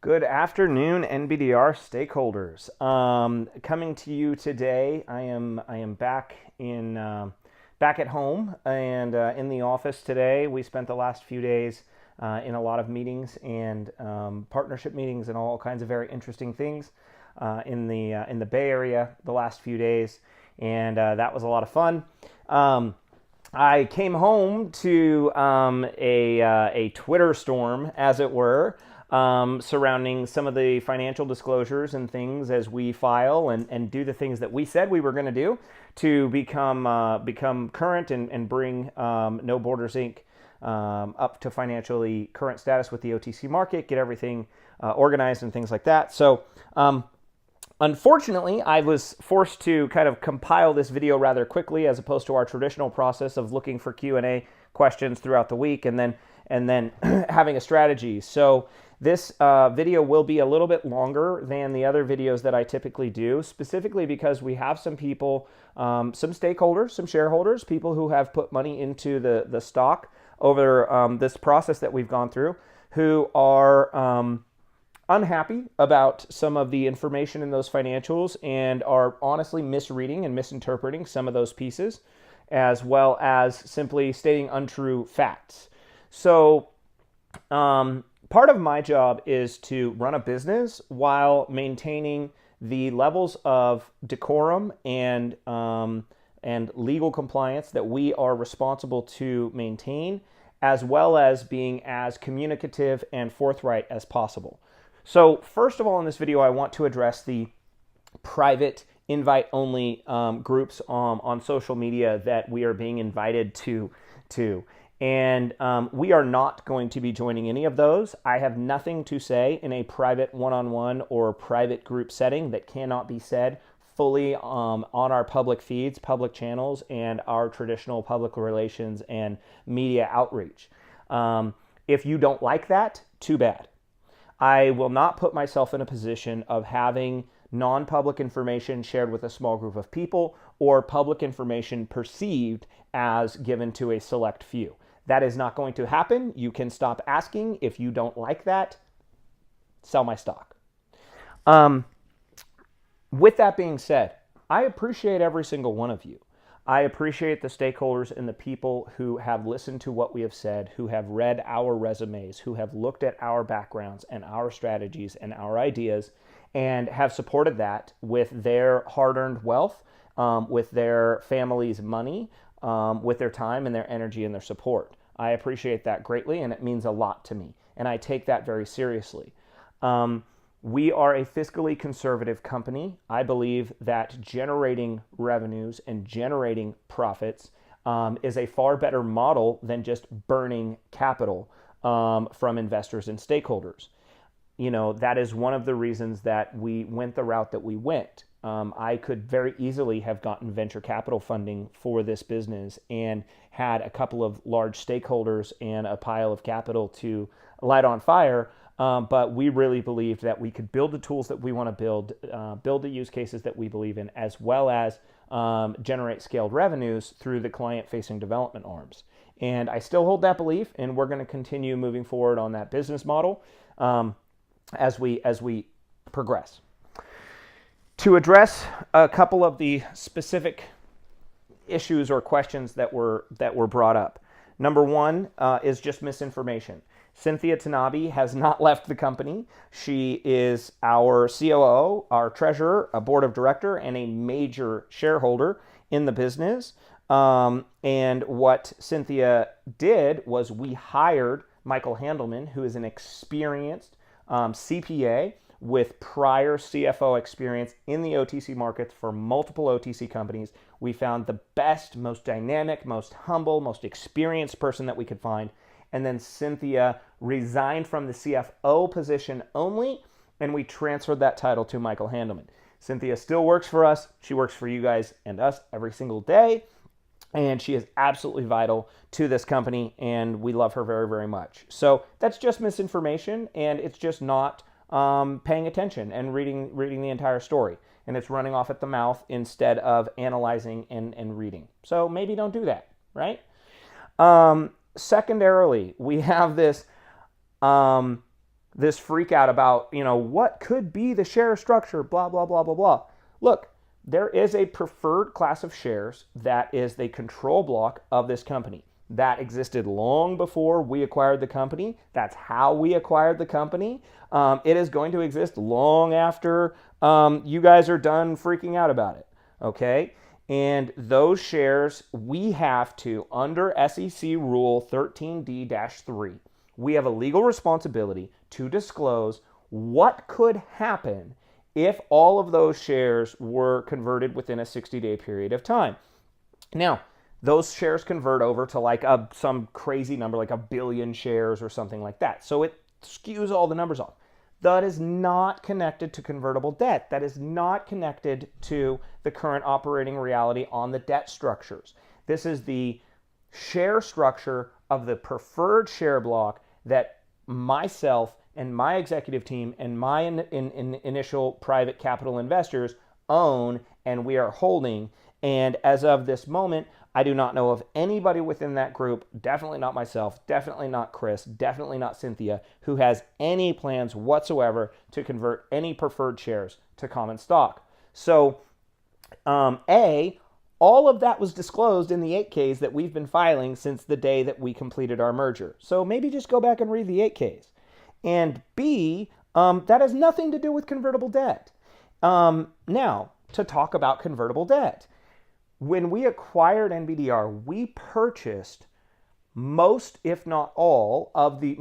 Good afternoon, NBDR stakeholders. Coming to you today, I am back at home and in the office today. We spent the last few days in a lot of meetings and partnership meetings and all kinds of very interesting things in the Bay Area the last few days, and that was a lot of fun. I came home to a Twitter storm, as it were, surrounding some of the financial disclosures and things as we file and do the things that we said we were going to do to become current and bring No Borders Inc. Up to financially current status with the OTC market, get everything organized and things like that. So unfortunately, I was forced to kind of compile this video rather quickly, as opposed to our traditional process of looking for Q&A questions throughout the week and then having a strategy. So this video will be a little bit longer than the other videos that I typically do, specifically because we have some people, some stakeholders, some shareholders, people who have put money into the stock over this process that we've gone through, who are unhappy about some of the information in those financials and are honestly misreading and misinterpreting some of those pieces, as well as simply stating untrue facts. So part of my job is to run a business while maintaining the levels of decorum and legal compliance that we are responsible to maintain, as well as being as communicative and forthright as possible. So first of all, in this video, I want to address the private invite-only groups on social media that we are being invited to. And we are not going to be joining any of those. I have nothing to say in a private one-on-one or private group setting that cannot be said fully on our public feeds, public channels, and our traditional public relations and media outreach. If you don't like that, too bad. I will not put myself in a position of having non-public information shared with a small group of people or public information perceived as given to a select few. That is not going to happen. You can stop asking. If you don't like that, sell my stock. With that being said, I appreciate every single one of you. I appreciate the stakeholders and the people who have listened to what we have said, who have read our resumes, who have looked at our backgrounds and our strategies and our ideas, and have supported that with their hard-earned wealth, with their family's money, with their time and their energy and their support. I appreciate that greatly, and it means a lot to me, and I take that very seriously. We are a fiscally conservative company. I believe that generating revenues and generating profits is a far better model than just burning capital from investors and stakeholders. You know, that is one of the reasons that we went the route that we went. I could very easily have gotten venture capital funding for this business and had a couple of large stakeholders and a pile of capital to light on fire. But we really believed that we could build the tools that we want to build the use cases that we believe in, as well as generate scaled revenues through the client-facing development arms. And I still hold that belief, and we're going to continue moving forward on that business model as we progress. To address a couple of the specific issues or questions that were brought up. Number one is just misinformation. Cynthia Tanabe has not left the company. She is our COO, our treasurer, a board of director, and a major shareholder in the business. And what Cynthia did was we hired Michael Handelman, who is an experienced CPA with prior CFO experience in the OTC markets for multiple OTC companies. We found the best, most dynamic, most humble, most experienced person that we could find. And then Cynthia resigned from the CFO position only, and we transferred that title to Michael Handelman. Cynthia still works for us. She works for you guys and us every single day, and she is absolutely vital to this company, and we love her very, very much. So that's just misinformation, and it's just not paying attention and reading the entire story. And it's running off at the mouth instead of analyzing and reading. So maybe don't do that, right? Secondarily, we have this this freak out about, what could be the share structure, blah, blah, blah, blah, blah. Look, there is a preferred class of shares that is the control block of this company. That existed long before we acquired the company. That's how we acquired the company. It is going to exist long after you guys are done freaking out about it, okay? And those shares, we have to, under SEC Rule 13D-3, we have a legal responsibility to disclose what could happen if all of those shares were converted within a 60-day period of time. Now, those shares convert over to like some crazy number, like 1 billion shares or something like that. So it skews all the numbers off. That is not connected to convertible debt. That is not connected to the current operating reality on the debt structures. This is the share structure of the preferred share block that myself and my executive team and my initial private capital investors own and we are holding. And as of this moment, I do not know of anybody within that group, definitely not myself, definitely not Chris, definitely not Cynthia, who has any plans whatsoever to convert any preferred shares to common stock. So, all of that was disclosed in the 8Ks that we've been filing since the day that we completed our merger. So maybe just go back and read the 8Ks. And B, that has nothing to do with convertible debt. Now, to talk about convertible debt. When we acquired NBDR, we purchased most, if not all, of the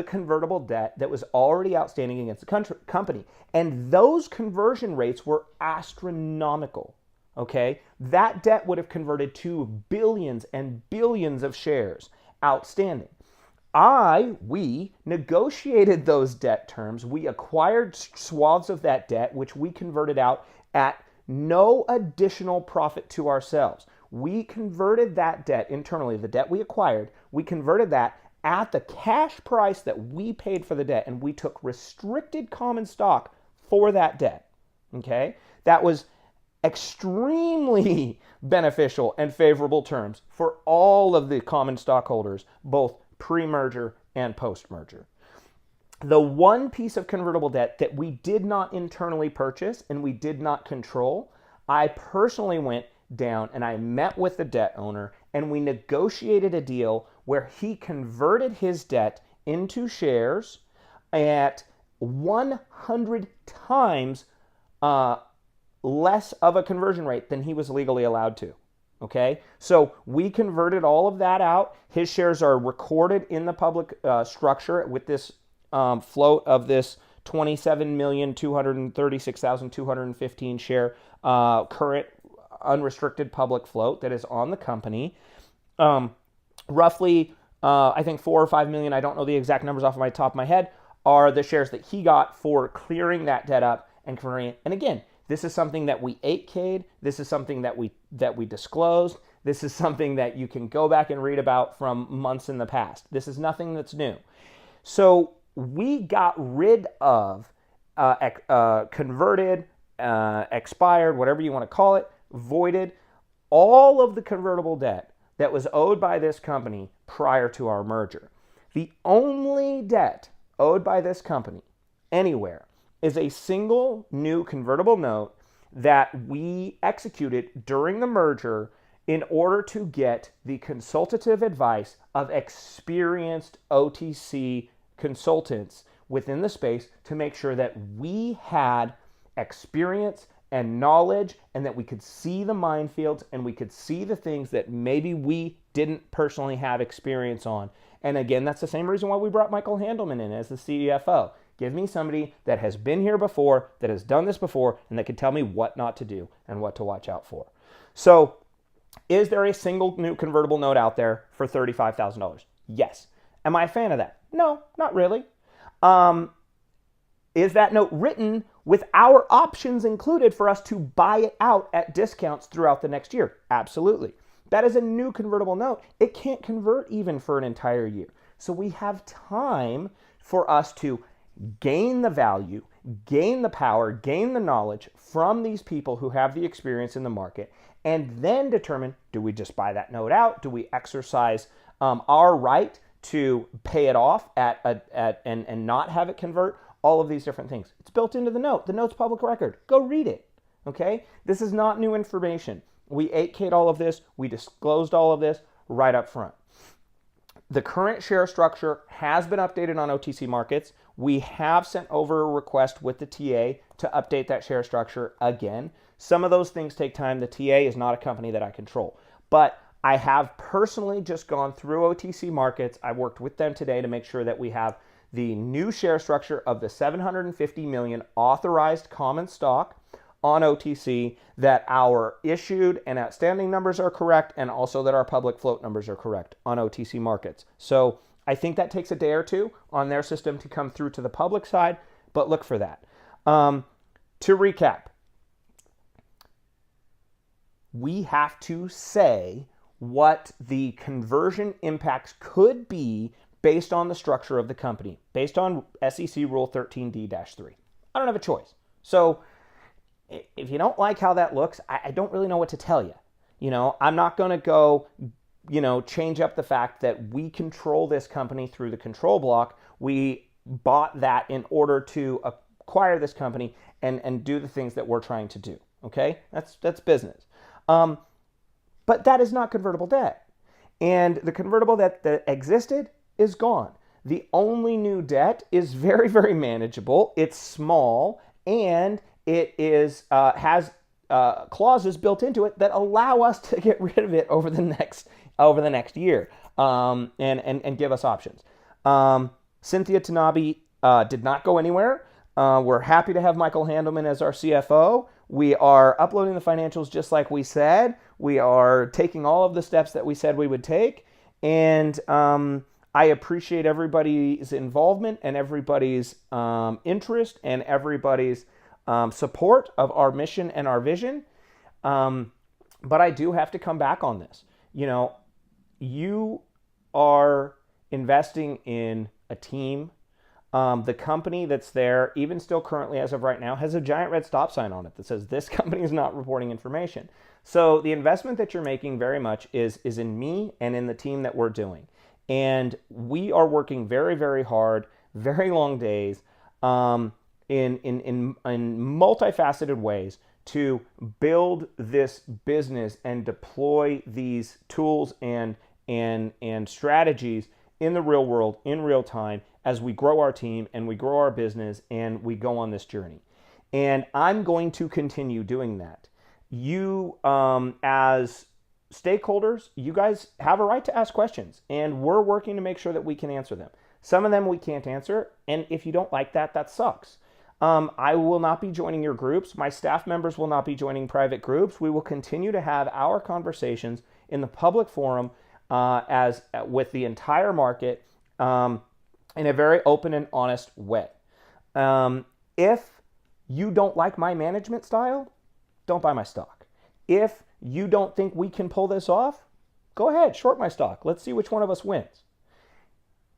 convertible debt that was already outstanding against the company. And those conversion rates were astronomical, okay? That debt would have converted to billions and billions of shares outstanding. We negotiated those debt terms. We acquired swaths of that debt, which we converted out at no additional profit to ourselves. We converted that debt internally, the debt we acquired, we converted that at the cash price that we paid for the debt, and we took restricted common stock for that debt, okay? That was extremely beneficial and favorable terms for all of the common stockholders, both pre-merger and post-merger. The one piece of convertible debt that we did not internally purchase and we did not control, I personally went down and I met with the debt owner and we negotiated a deal where he converted his debt into shares at 100 times less of a conversion rate than he was legally allowed to. Okay, so we converted all of that out. His shares are recorded in the public structure with this float of this 27,236,215 share current unrestricted public float that is on the company. Roughly, I think 4 or 5 million, I don't know the exact numbers off of my top of my head, are the shares that he got for clearing that debt up and converting it. And again, this is something that we 8K'd. This is something that we disclosed. This is something that you can go back and read about from months in the past. This is nothing that's new. So we got rid of converted, expired, whatever you want to call it, voided, all of the convertible debt that was owed by this company prior to our merger. The only debt owed by this company anywhere is a single new convertible note that we executed during the merger in order to get the consultative advice of experienced OTC consultants within the space to make sure that we had experience and knowledge and that we could see the minefields and we could see the things that maybe we didn't personally have experience on. And again, that's the same reason why we brought Michael Handelman in as the CFO. Give me somebody that has been here before, that has done this before, and that can tell me what not to do and what to watch out for. So, is there a single new convertible note out there for $35,000? Yes. Am I a fan of that? No, not really. Is that note written with our options included for us to buy it out at discounts throughout the next year? Absolutely. That is a new convertible note. It can't convert even for an entire year. So we have time for us to gain the value, gain the power, gain the knowledge from these people who have the experience in the market, and then determine, do we just buy that note out? Do we exercise our right to pay it off and not have it convert, all of these different things. It's built into the note. The note's public record. Go read it, okay? This is not new information. We 8K'd all of this. We disclosed all of this right up front. The current share structure has been updated on OTC markets. We have sent over a request with the TA to update that share structure again. Some of those things take time. The TA is not a company that I control. But I have personally just gone through OTC markets. I worked with them today to make sure that we have the new share structure of the 750 million authorized common stock on OTC, that our issued and outstanding numbers are correct, and also that our public float numbers are correct on OTC markets. So I think that takes a day or two on their system to come through to the public side, but look for that. To recap, we have to say what the conversion impacts could be based on the structure of the company, based on SEC Rule 13D-3. I don't have a choice. So if you don't like how that looks, I don't really know what to tell you. You know, I'm not going to go, change up the fact that we control this company through the control block. We bought that in order to acquire this company and do the things that we're trying to do. Okay? That's business. But that is not convertible debt. And the convertible debt that existed is gone. The only new debt is very, very manageable. It's small, and it has clauses built into it that allow us to get rid of it over the next year, and give us options. Cynthia Tanabe did not go anywhere. We're happy to have Michael Handelman as our CFO. We are uploading the financials just like we said. We are taking all of the steps that we said we would take, and I appreciate everybody's involvement and everybody's interest and everybody's support of our mission and our vision. But I do have to come back on this. You are investing in a team. The company that's there, even still currently as of right now, has a giant red stop sign on it that says this company is not reporting information. So the investment that you're making very much is in me and in the team that we're doing. And we are working very, very hard, very long days, in multifaceted ways to build this business and deploy these tools and strategies in the real world, in real time, as we grow our team and we grow our business and we go on this journey. And I'm going to continue doing that. You, as stakeholders, you guys have a right to ask questions, and we're working to make sure that we can answer them. Some of them we can't answer, and if you don't like that, that sucks. I will not be joining your groups. My staff members will not be joining private groups. We will continue to have our conversations in the public forum as with the entire market in a very open and honest way. If you don't like my management style, don't buy my stock. If you don't think we can pull this off, go ahead, short my stock. Let's see which one of us wins.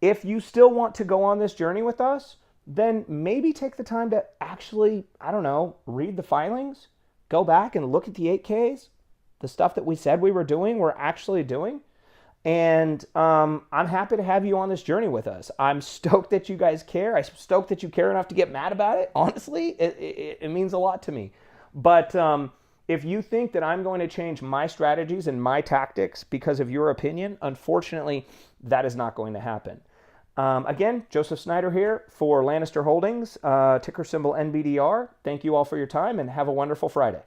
If you still want to go on this journey with us, then maybe take the time to actually, read the filings, go back and look at the 8Ks, the stuff that we said we were doing, we're actually doing. And I'm happy to have you on this journey with us. I'm stoked that you guys care. I'm stoked that you care enough to get mad about it. Honestly, it means a lot to me. But if you think that I'm going to change my strategies and my tactics because of your opinion, unfortunately, that is not going to happen. Again, Joseph Snyder here for Lannister Holdings, ticker symbol NBDR. Thank you all for your time and have a wonderful Friday.